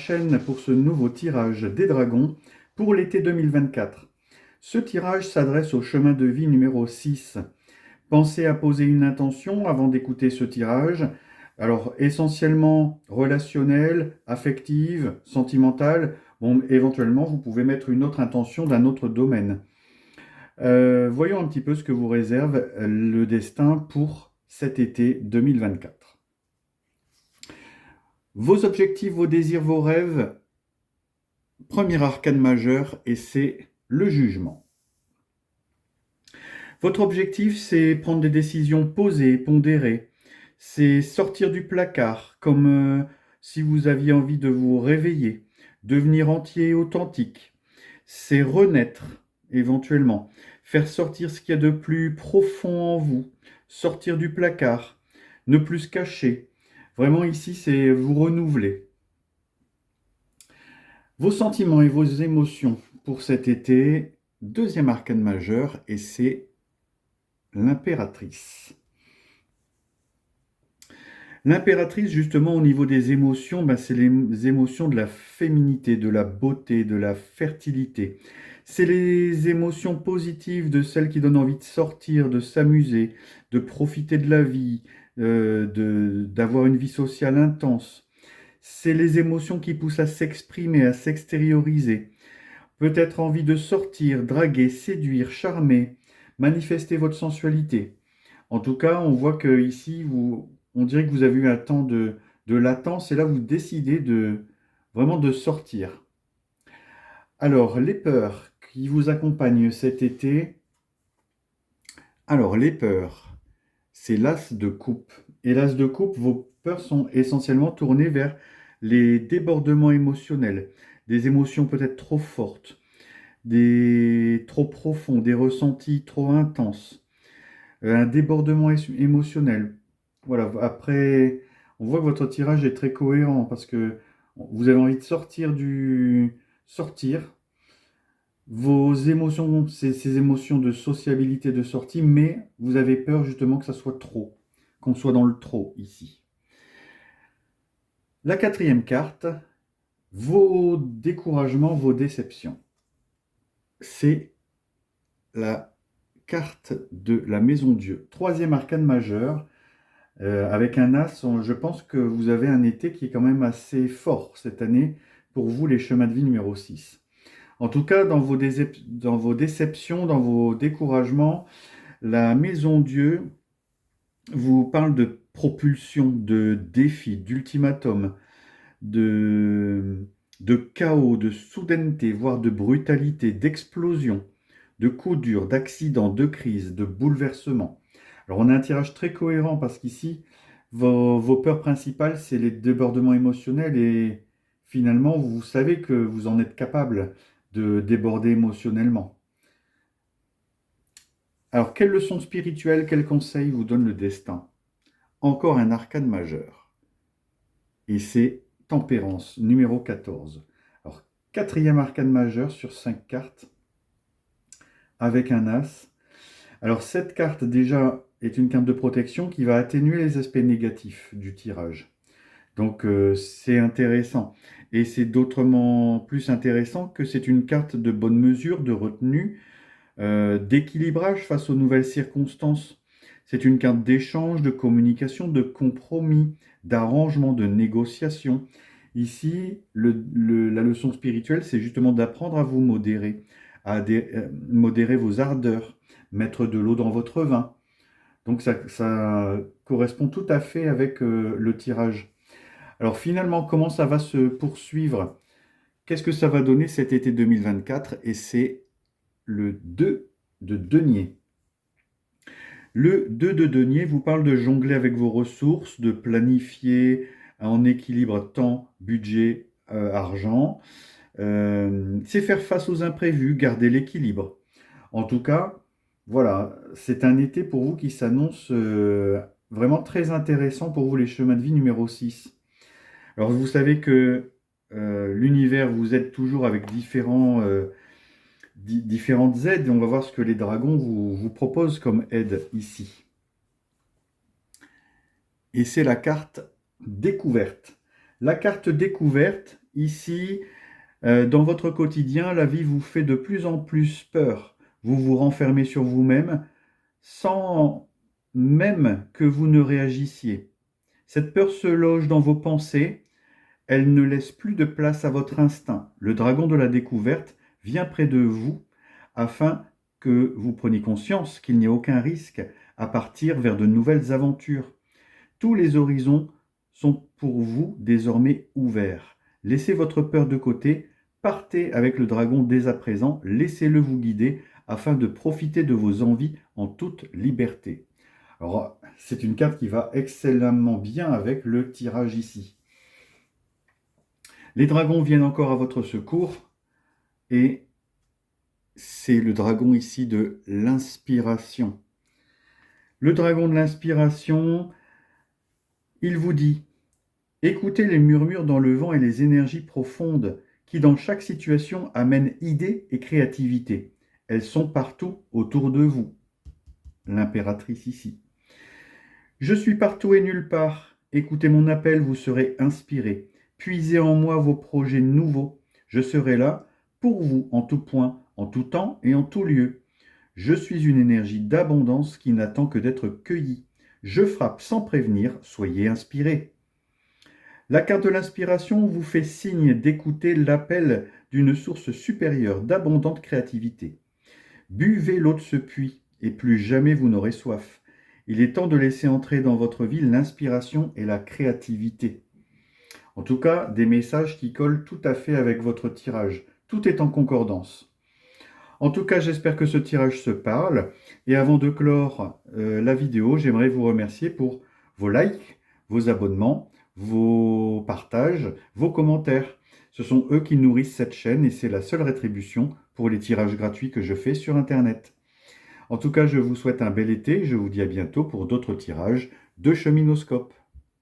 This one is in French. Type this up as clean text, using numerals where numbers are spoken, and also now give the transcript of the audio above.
chaîne pour ce nouveau tirage des dragons pour l'été 2024. Ce tirage s'adresse au chemin de vie numéro 6. Pensez à poser une intention avant d'écouter ce tirage. Alors, essentiellement relationnelle, affective, sentimentale. Bon, éventuellement, vous pouvez mettre une autre intention d'un autre domaine. Voyons un petit peu ce que vous réserve le destin pour cet été 2024. Vos objectifs, vos désirs, vos rêves. Premier arcane majeur, et c'est le jugement. Votre objectif, c'est prendre des décisions posées, pondérées. C'est sortir du placard, comme si vous aviez envie de vous réveiller, devenir entier et authentique. C'est renaître, éventuellement. Faire sortir ce qu'il y a de plus profond en vous. Sortir du placard. Ne plus se cacher. Vraiment, ici, c'est vous renouveler. Vos sentiments et vos émotions pour cet été, deuxième arcane majeur, et c'est l'impératrice. L'impératrice, justement, au niveau des émotions, c'est les émotions de la féminité, de la beauté, de la fertilité. C'est les émotions positives de celles qui donnent envie de sortir, de s'amuser, de profiter de la vie, d'avoir une vie sociale intense. C'est les émotions qui poussent à s'exprimer, à s'extérioriser. Peut-être envie de sortir, draguer, séduire, charmer, manifester votre sensualité. En tout cas, on voit que ici, on dirait que vous avez eu un temps de latence et là, vous décidez vraiment de sortir. Alors, les peurs qui vous accompagnent cet été. Alors, les peurs, c'est l'as de coupe. Et l'as de coupe, vos peurs sont essentiellement tournées vers les débordements émotionnels, des émotions peut-être trop fortes, des trop profonds, des ressentis trop intenses, un débordement émotionnel. Voilà, après, on voit que votre tirage est très cohérent parce que vous avez envie de sortir vos émotions, ces émotions de sociabilité, de sortie, mais vous avez peur justement que ça soit trop, qu'on soit dans le trop ici. La quatrième carte, vos découragements, vos déceptions. C'est la carte de la maison Dieu. Troisième arcane majeur, avec un as, je pense que vous avez un été qui est quand même assez fort cette année pour vous, les chemins de vie numéro 6. En tout cas, dans vos déceptions, dans vos découragements, la maison Dieu vous parle de propulsion, de défi, d'ultimatum, de chaos, de soudaineté, voire de brutalité, d'explosion, de coups durs, d'accidents, de crises, de bouleversements. Alors on a un tirage très cohérent parce qu'ici, vos peurs principales, c'est les débordements émotionnels et finalement, vous savez que vous en êtes capable de déborder émotionnellement. Alors, quelle leçon spirituelle, quel conseil vous donne le destin? Encore un arcane majeur. Et c'est Tempérance, numéro 14. Alors, quatrième arcane majeur sur 5 cartes, avec un as. Alors, cette carte, déjà, est une carte de protection qui va atténuer les aspects négatifs du tirage. Donc, c'est intéressant. Et c'est d'autrement plus intéressant que c'est une carte de bonne mesure, de retenue, d'équilibrage face aux nouvelles circonstances. C'est une carte d'échange, de communication, de compromis, d'arrangement, de négociation. Ici, la leçon spirituelle, c'est justement d'apprendre à vous modérer, modérer vos ardeurs, mettre de l'eau dans votre vin. Donc ça correspond tout à fait avec le tirage. Alors finalement, comment ça va se poursuivre? Qu'est-ce que ça va donner cet été 2024? Et c'est le 2 de denier. Le 2 de denier vous parle de jongler avec vos ressources, de planifier en équilibre temps, budget, argent. C'est faire face aux imprévus, garder l'équilibre. En tout cas, voilà, c'est un été pour vous qui s'annonce vraiment très intéressant pour vous, les chemins de vie numéro 6. Alors vous savez que l'univers vous aide toujours avec différentes aides. On va voir ce que les dragons vous proposent comme aide ici. Et c'est la carte découverte. La carte découverte, Ici, dans votre quotidien, la vie vous fait de plus en plus peur. Vous vous renfermez sur vous-même sans même que vous ne réagissiez. Cette peur se loge dans vos pensées, elle ne laisse plus de place à votre instinct. Le dragon de la découverte vient près de vous afin que vous preniez conscience qu'il n'y a aucun risque à partir vers de nouvelles aventures. Tous les horizons sont pour vous désormais ouverts. Laissez votre peur de côté, partez avec le dragon dès à présent, laissez-le vous guider afin de profiter de vos envies en toute liberté. Alors, c'est une carte qui va excellemment bien avec le tirage ici. Les dragons viennent encore à votre secours et c'est le dragon ici de l'inspiration. Le dragon de l'inspiration, il vous dit: écoutez les murmures dans le vent et les énergies profondes qui, dans chaque situation, amènent idées et créativité. Elles sont partout autour de vous. L'impératrice ici. Je suis partout et nulle part. Écoutez mon appel, vous serez inspiré. Puisez en moi vos projets nouveaux. Je serai là pour vous en tout point, en tout temps et en tout lieu. Je suis une énergie d'abondance qui n'attend que d'être cueillie. Je frappe sans prévenir, soyez inspirés. La carte de l'inspiration vous fait signe d'écouter l'appel d'une source supérieure d'abondante créativité. Buvez l'eau de ce puits et plus jamais vous n'aurez soif. Il est temps de laisser entrer dans votre vie l'inspiration et la créativité. En tout cas, des messages qui collent tout à fait avec votre tirage. Tout est en concordance. En tout cas, j'espère que ce tirage se parle. Et avant de clore la vidéo, j'aimerais vous remercier pour vos likes, vos abonnements, vos partages, vos commentaires. Ce sont eux qui nourrissent cette chaîne et c'est la seule rétribution pour les tirages gratuits que je fais sur Internet. En tout cas, je vous souhaite un bel été. Je vous dis à bientôt pour d'autres tirages de Cheminoscope.